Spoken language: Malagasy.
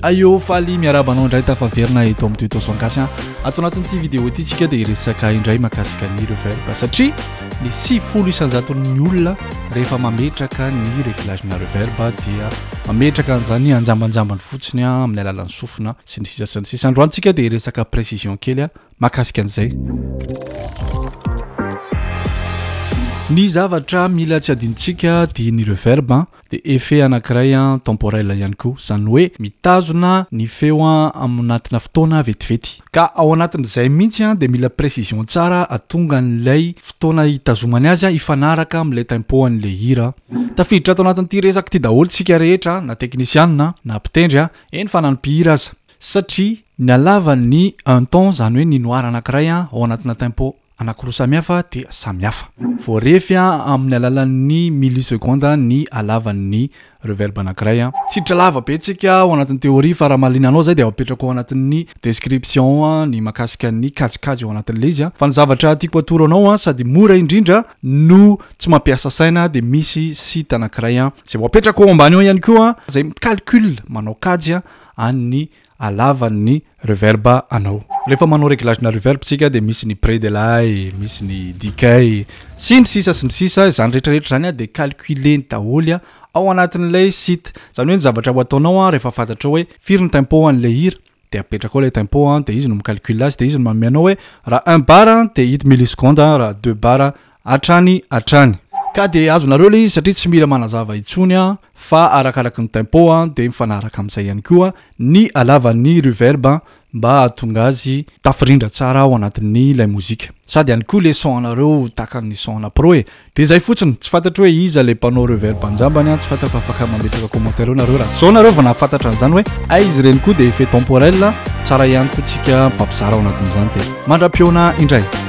Ayo faly miarabanao indray tafaverina eto amin'ny tuto soankasy ato anatin'ity vidéo ity tsika dia iresaka indray mahakasika ny reverb satria ny 7 isanjaton'ny olona rehefa mametraka ny réglagena reverb dia mametraka an'izany anjambanjambany fotsiny amin'ny alalan'ny sofina sy ny sisa sy ny sisa. Androany tsika dia iresaka précision kely mahakasika an'izay. Ny zavatra mila tsy adintsika dia ny reverb dia effet anankiray temporel ihany koa, izany hoe mitazona ny feo anatina fotoana vetivety. Ka ao anatin'izay mihitsy dia mila précision tsara atonga n'ilay fotoana hitazomany azy ifanaraka amin'ilay tempo an'ilay hira. Tafiditra ato anatin'ity resaka ity daholo tsika rehetra na teknisiana na mpitendry eny fa na ny mpihira aza, satria ny halavan'ny un temps izany hoe ny noir anankiray ao anatina tempo anankiroa samihafa dia samihafa. Voarefy amin'ny alalan'ny milliseconde ny halavan'ny reverb anankiray. Tsitra lava be tsika ao anatin'ny théorie fa raha malinanao zay dia apetraka ao anatin'ny description ny mahakasika ny kajikajy ao anatin'ilay izy. Fa ny zavatra tiako atoro anao sady mora indrindra no tsy mampiasa saina dia misy site anankiray izay voapetraka ao ambany ao ihany koa izay calcul manao kajy an'ny halavan'ny reverb anao. Rehefa manao réglagena reverb tsika dia misy ny pré-delay, misy ny decay sy ny sisa izany rehetrarehetra zany dia calculeny daholo ao anatin'ilay site. Izany hoe ny zavatra ho ataonao rehefa fantatra hoe firy ny tempo an'ilay hira dia apetraka ao ilay tempo dia izy no micalcule azy dia izy no manome anao hoe raha 1 bar dia 8 millisecondes, raha 2 bar atrany. Ka dia azonareo ilay izy satria tsy mila manazava intsony fa arakaraky ny tempo dia mifanaraka amin'izay ihany koa ny halavan'ny reverb mba hahatonga azy tafirindra tsara ao anatin'ny ilay mozika. Sady ihany koa ilay son anareo tahakan'ny son ana pro dia izay fotsiny. Tsy fantatra hoe iza ilay mpanao reverb anjambany tsy fantako afaka mametraka commentaire nareo raha zao nareo vao nahafantatra an'izany hoe izy ireny koa dia effet temporel tsara ihany koa tsika mifampizara ao anatin'izany dia mandram-piona indray.